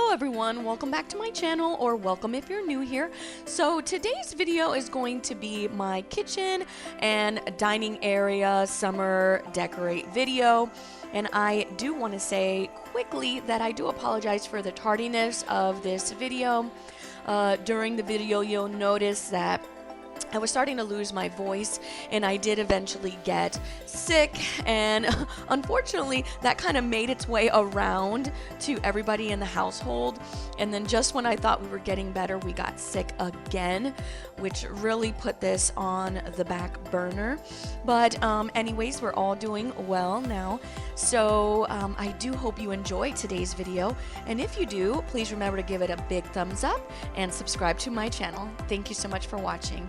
Hello everyone, welcome back to my channel, or welcome if you're new here. So today's video is going to be my kitchen and dining area summer decorate video. And I do want to say quickly that I do apologize for the tardiness of this video. During the video you'll notice that I was starting to lose my voice, and I did eventually get sick, and unfortunately that kind of made its way around to everybody in the household. And then just when I thought we were getting better, we got sick again, which really put this on the back burner. But anyways, we're all doing well now. So I do hope you enjoy today's video, and if you do, please remember to give it a big thumbs up and subscribe to my channel. Thank you so much for watching.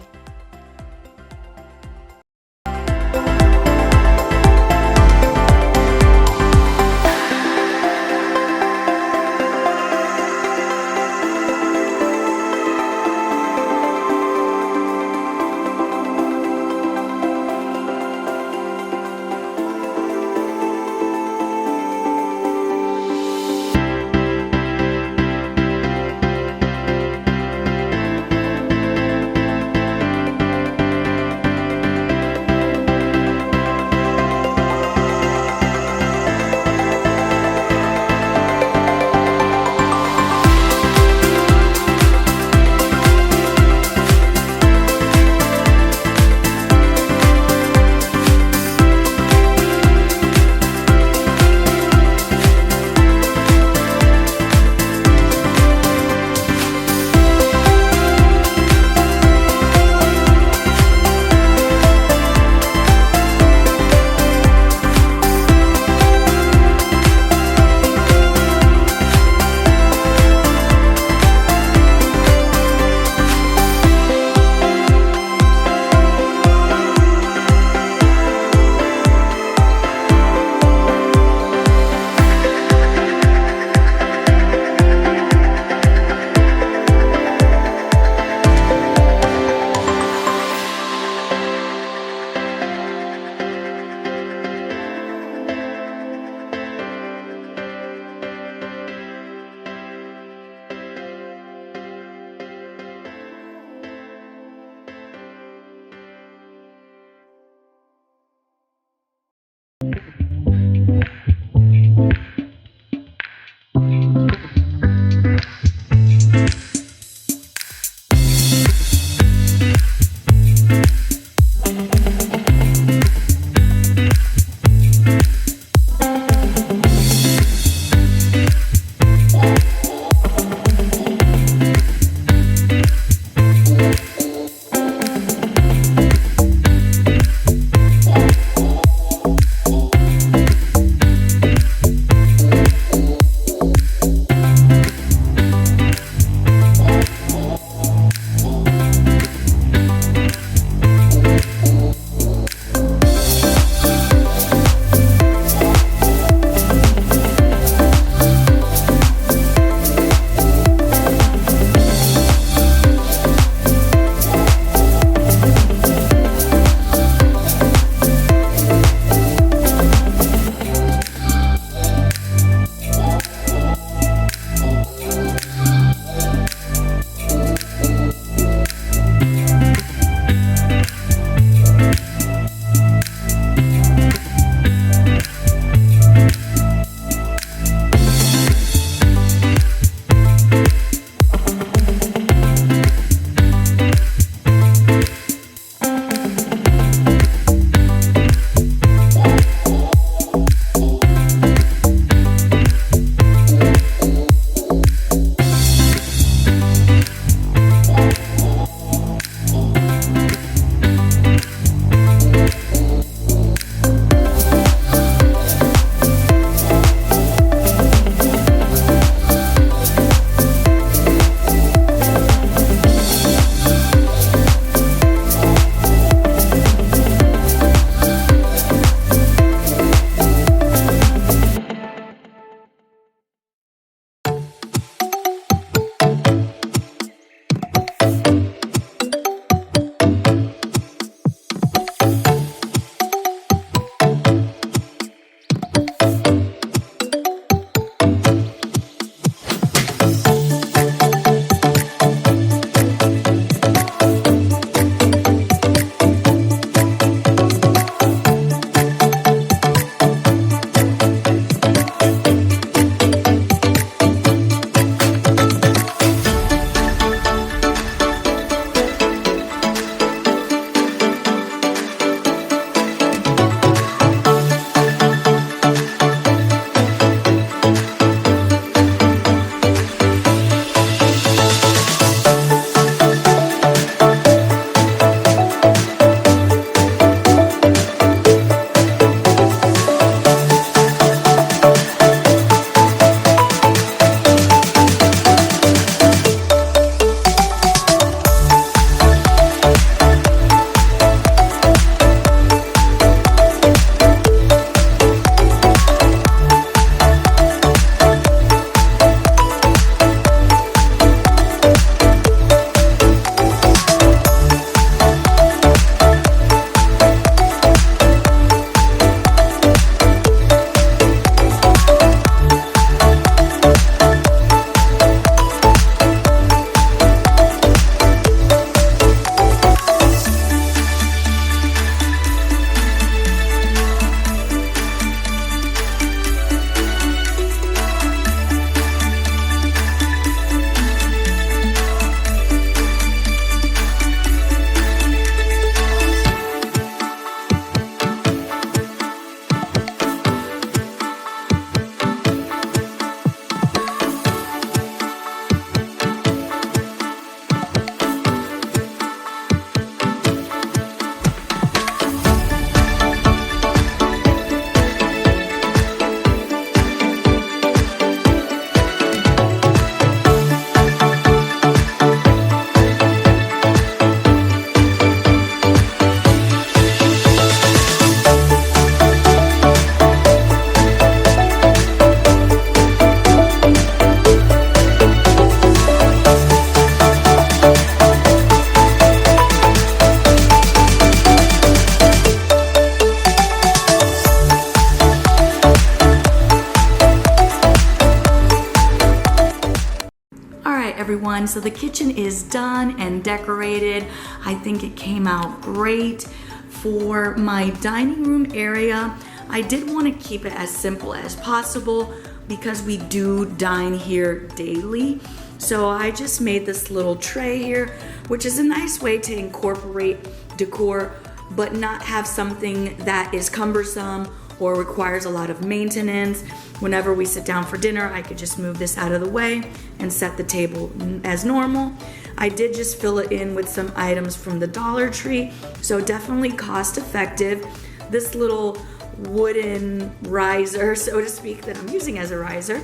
everyone. So the kitchen is done and decorated. I think it came out great. For my dining room area, I did want to keep it as simple as possible because we do dine here daily. So I just made this little tray here, which is a nice way to incorporate decor, but not have something that is cumbersome or requires a lot of maintenance. Whenever we sit down for dinner, I could just move this out of the way and set the table as normal. I did just fill it in with some items from the Dollar Tree, so definitely cost effective. This little wooden riser, so to speak, that I'm using as a riser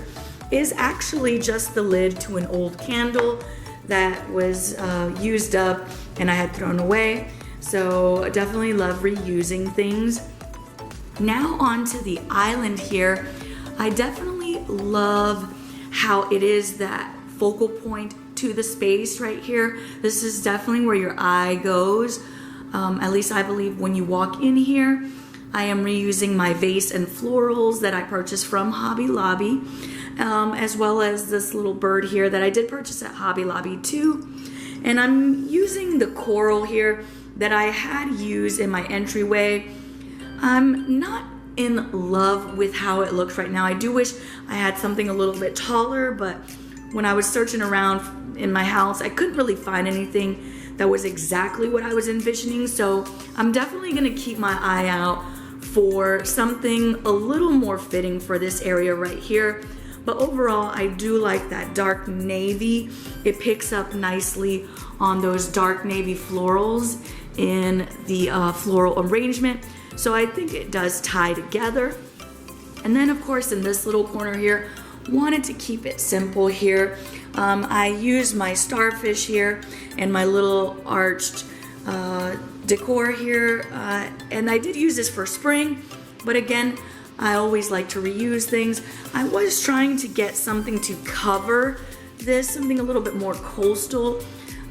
is actually just the lid to an old candle that was used up and I had thrown away. So definitely love reusing things. Now onto the island here. I definitely love how it is that focal point to the space right here. This is definitely where your eye goes. At least I believe when you walk in here. I am reusing my vase and florals that I purchased from Hobby Lobby, as well as this little bird here that I did purchase at Hobby Lobby too. And I'm using the coral here that I had used in my entryway. I'm not in love with how it looks right now. I do wish I had something a little bit taller, but when I was searching around in my house, I couldn't really find anything that was exactly what I was envisioning. So I'm definitely gonna keep my eye out for something a little more fitting for this area right here. But overall, I do like that dark navy. It picks up nicely on those dark navy florals in the floral arrangement. So I think it does tie together. And then of course in this little corner here, wanted to keep it simple here. I used my starfish here and my little arched decor here, and I did use this for spring, but again, I always like to reuse things. I was trying to get something to cover this, something a little bit more coastal.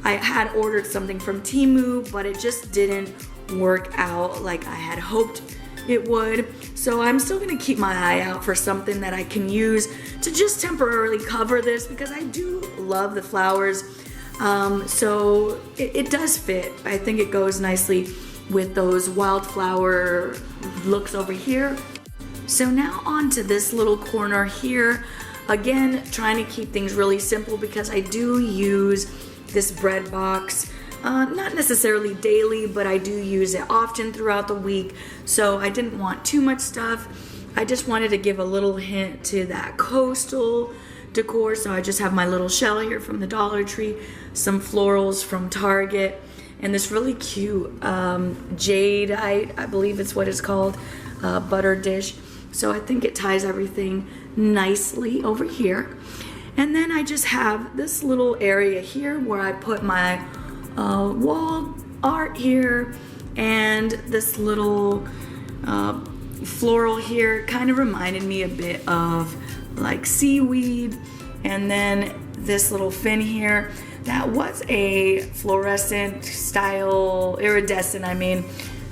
I had ordered something from Temu, but it just didn't work out like I had hoped it would. So I'm still gonna keep my eye out for something that I can use to just temporarily cover this because I do love the flowers. So it does fit. I think it goes nicely with those wildflower looks over here. So now on to this little corner here. Again, trying to keep things really simple because I do use this bread box. Not necessarily daily, but I do use it often throughout the week. So I didn't want too much stuff. I just wanted to give a little hint to that coastal decor. So I just have my little shell here from the Dollar Tree, some florals from Target, and this really cute jade, I believe it's what it's called, butter dish. So I think it ties everything nicely over here. And then I just have this little area here where I put my wall art here, and this little floral here kind of reminded me a bit of like seaweed. And then this little fin here, that was a fluorescent style, iridescent,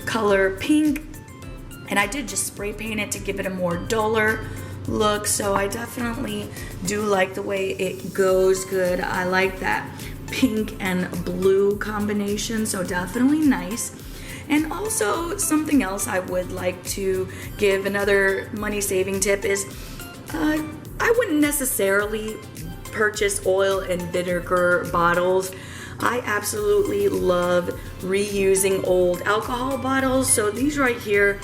color pink. And I did just spray paint it to give it a more duller look. So I definitely do like the way it goes good. I like that pink and blue combination, so definitely nice. And also something else I would like to give another money saving tip is I wouldn't necessarily purchase oil and vinegar bottles. I absolutely love reusing old alcohol bottles. So these right here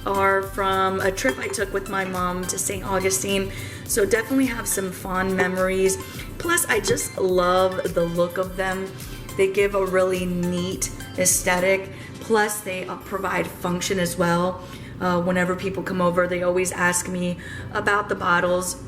are from a trip I took with my mom to St. Augustine. So definitely have some fond memories. Plus I just love the look of them. They give a really neat aesthetic. Plus they provide function as well. Whenever people come over, they always ask me about the bottles.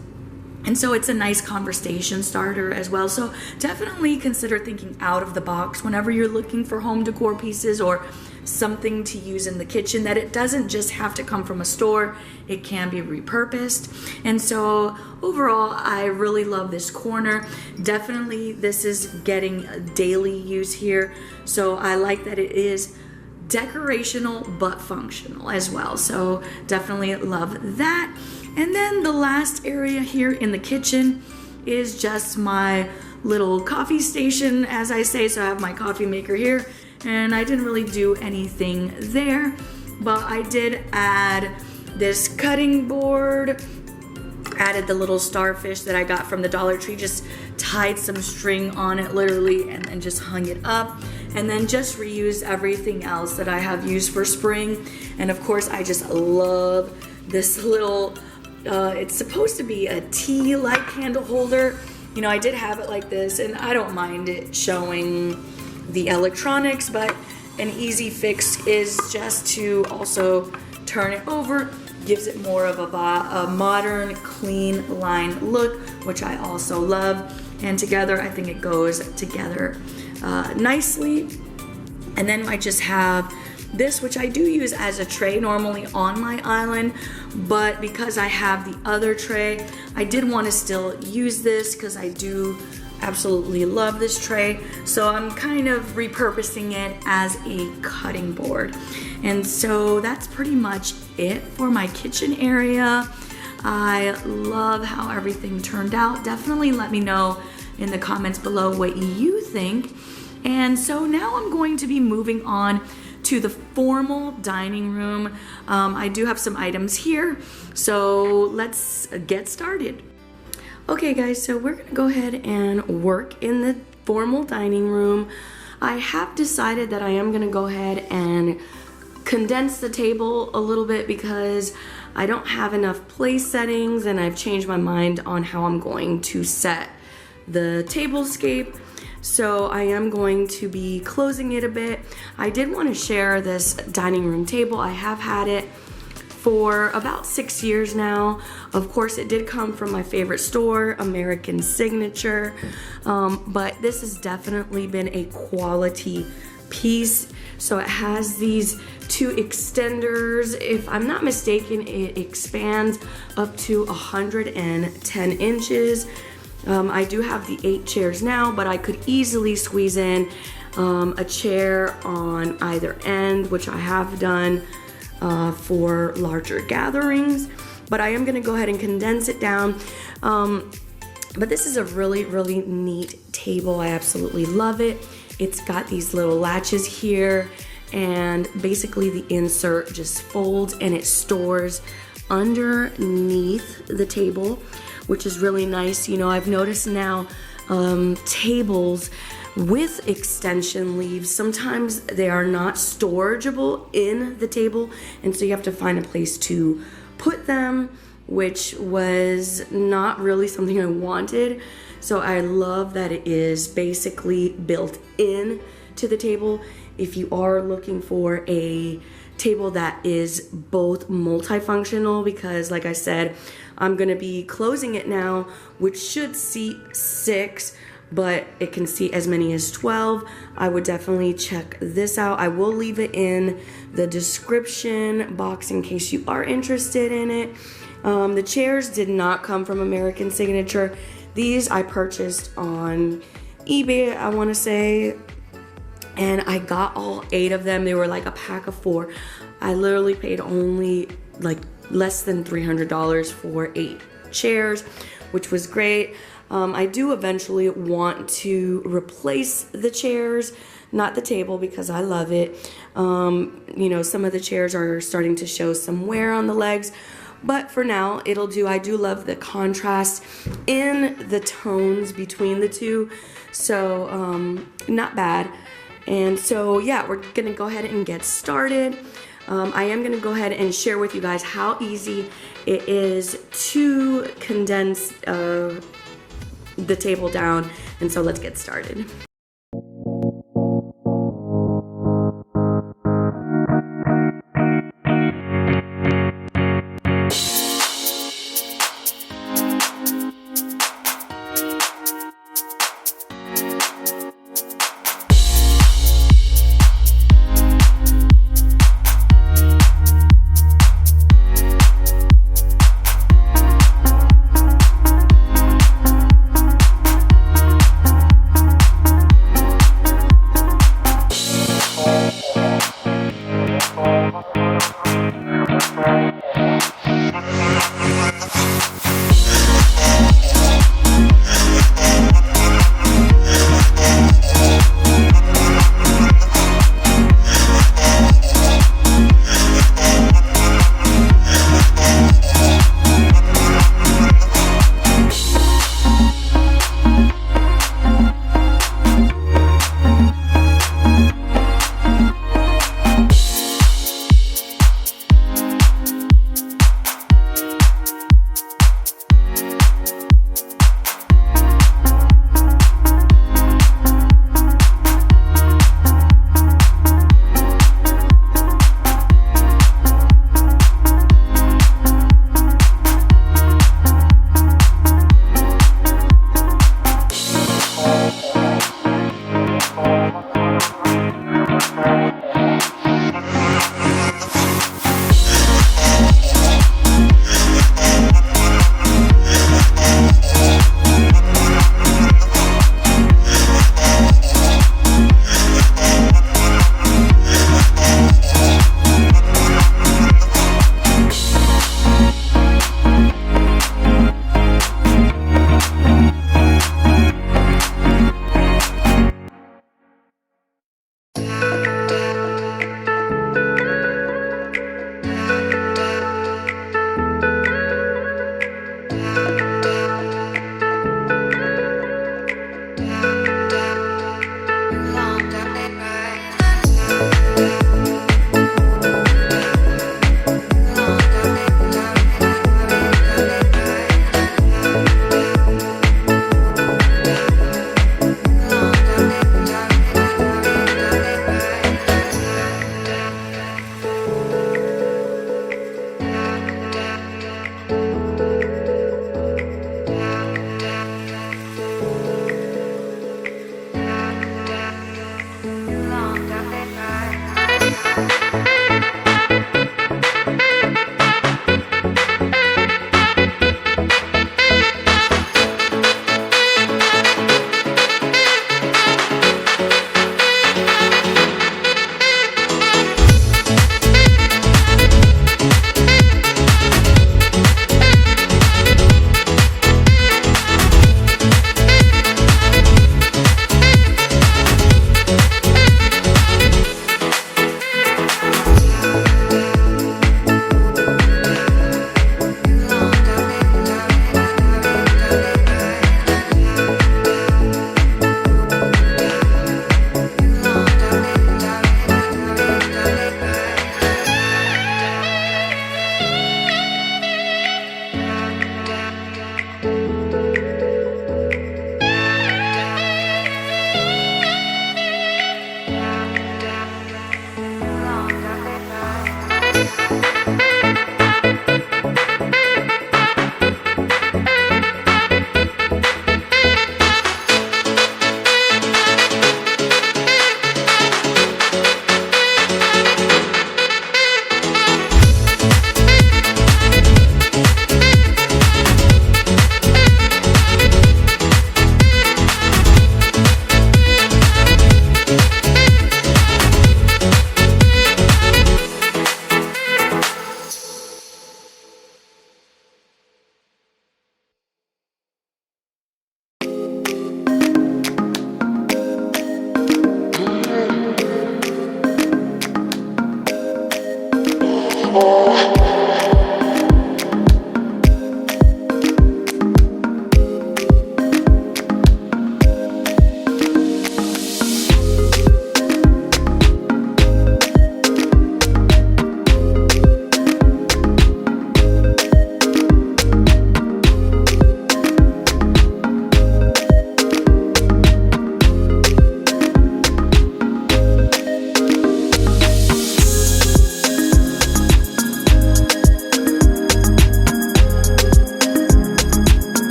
And so it's a nice conversation starter as well. So definitely consider thinking out of the box whenever you're looking for home decor pieces or something to use in the kitchen, that it doesn't just have to come from a store. It can be repurposed. And so overall, I really love this corner. Definitely this is getting daily use here. So I like that it is decorational but functional as well. So definitely love that. And then the last area here in the kitchen is just my little coffee station, as I say. So I have my coffee maker here, and I didn't really do anything there, but I did add this cutting board, added the little starfish that I got from the Dollar Tree, just tied some string on it literally, and then just hung it up, and then just reused everything else that I have used for spring. And of course, I just love this little, it's supposed to be a tea light candle holder. You know, I did have it like this, and I don't mind it showing the electronics, but an easy fix is just to also turn it over. Gives it more of a modern, clean line look, which I also love. And together, I think it goes together nicely. And then I just have this, which I do use as a tray normally on my island, but because I have the other tray, I did want to still use this because I do absolutely love this tray. So I'm kind of repurposing it as a cutting board. And so that's pretty much it for my kitchen area. I love how everything turned out. Definitely let me know in the comments below what you think. And so now I'm going to be moving on to the formal dining room. I do have some items here, so let's get started. Okay guys, so we're gonna go ahead and work in the formal dining room. I have decided that I am gonna go ahead and condense the table a little bit because I don't have enough place settings, and I've changed my mind on how I'm going to set the tablescape. So I am going to be closing it a bit. I did want to share this dining room table. I have had it for about 6 years now. Of course, it did come from my favorite store, American Signature, but this has definitely been a quality piece. So it has these two extenders. If I'm not mistaken, it expands up to 110 inches. I do have the 8 chairs now, but I could easily squeeze in a chair on either end, which I have done for larger gatherings. But I am gonna go ahead and condense it down. But this is a really, really neat table. I absolutely love it. It's got these little latches here, and basically the insert just folds and it stores underneath the table, which is really nice. You know, I've noticed now tables with extension leaves, sometimes they are not storageable in the table, and so you have to find a place to put them, which was not really something I wanted. So I love that it is basically built in to the table. If you are looking for a table that is both multifunctional, because like I said, I'm gonna be closing it now, which should seat 6, but it can seat as many as 12. I would definitely check this out. I will leave it in the description box in case you are interested in it. The chairs did not come from American Signature. These I purchased on eBay, I wanna say, and I got all 8 of them. They were like a pack of 4. I literally paid only like less than $300 for 8 chairs, which was great. I do eventually want to replace the chairs, not the table, because I love it. You know, some of the chairs are starting to show some wear on the legs, but for now it'll do. I do love the contrast in the tones between the two, so not bad. And so yeah, we're gonna go ahead and get started. I am gonna go ahead and share with you guys how easy it is to condense the table down, and so let's get started.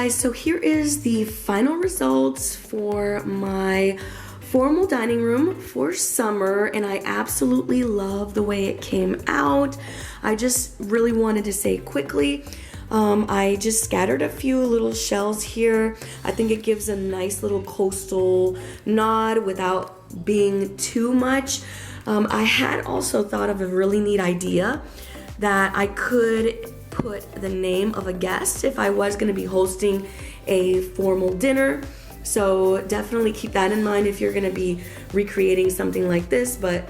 guys, so here is the final results for my formal dining room for summer, and I absolutely love the way it came out. I just really wanted to say quickly, I just scattered a few little shells here. I think it gives a nice little coastal nod without being too much. I had also thought of a really neat idea that I could put the name of a guest if I was going to be hosting a formal dinner. So definitely keep that in mind if you're going to be recreating something like this. But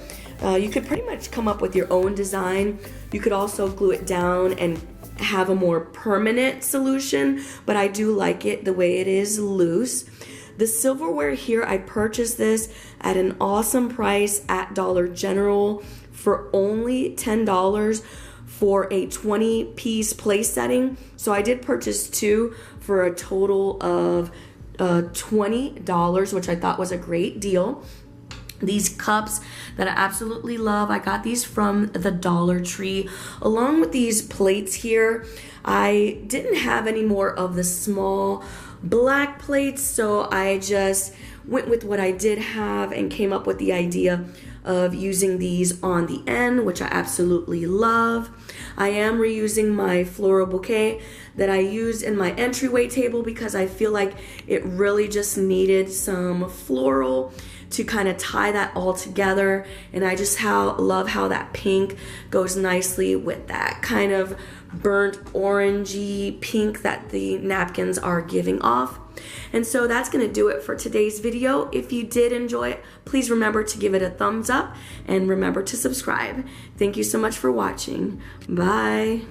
you could pretty much come up with your own design. You could also glue it down and have a more permanent solution, but I do like it the way it is loose. The silverware here, I purchased this at an awesome price at Dollar General for only $10 for a 20-piece place setting. So I did purchase two for a total of $20, which I thought was a great deal. These cups that I absolutely love, I got these from the Dollar Tree. Along with these plates here, I didn't have any more of the small black plates, so I just went with what I did have and came up with the idea of using these on the end, which I absolutely love. I am reusing my floral bouquet that I used in my entryway table because I feel like it really just needed some floral to kind of tie that all together, and I just love how that pink goes nicely with that kind of burnt orangey pink that the napkins are giving off. And so that's going to do it for today's video. If you did enjoy it, please remember to give it a thumbs up and remember to subscribe. Thank you so much for watching. Bye.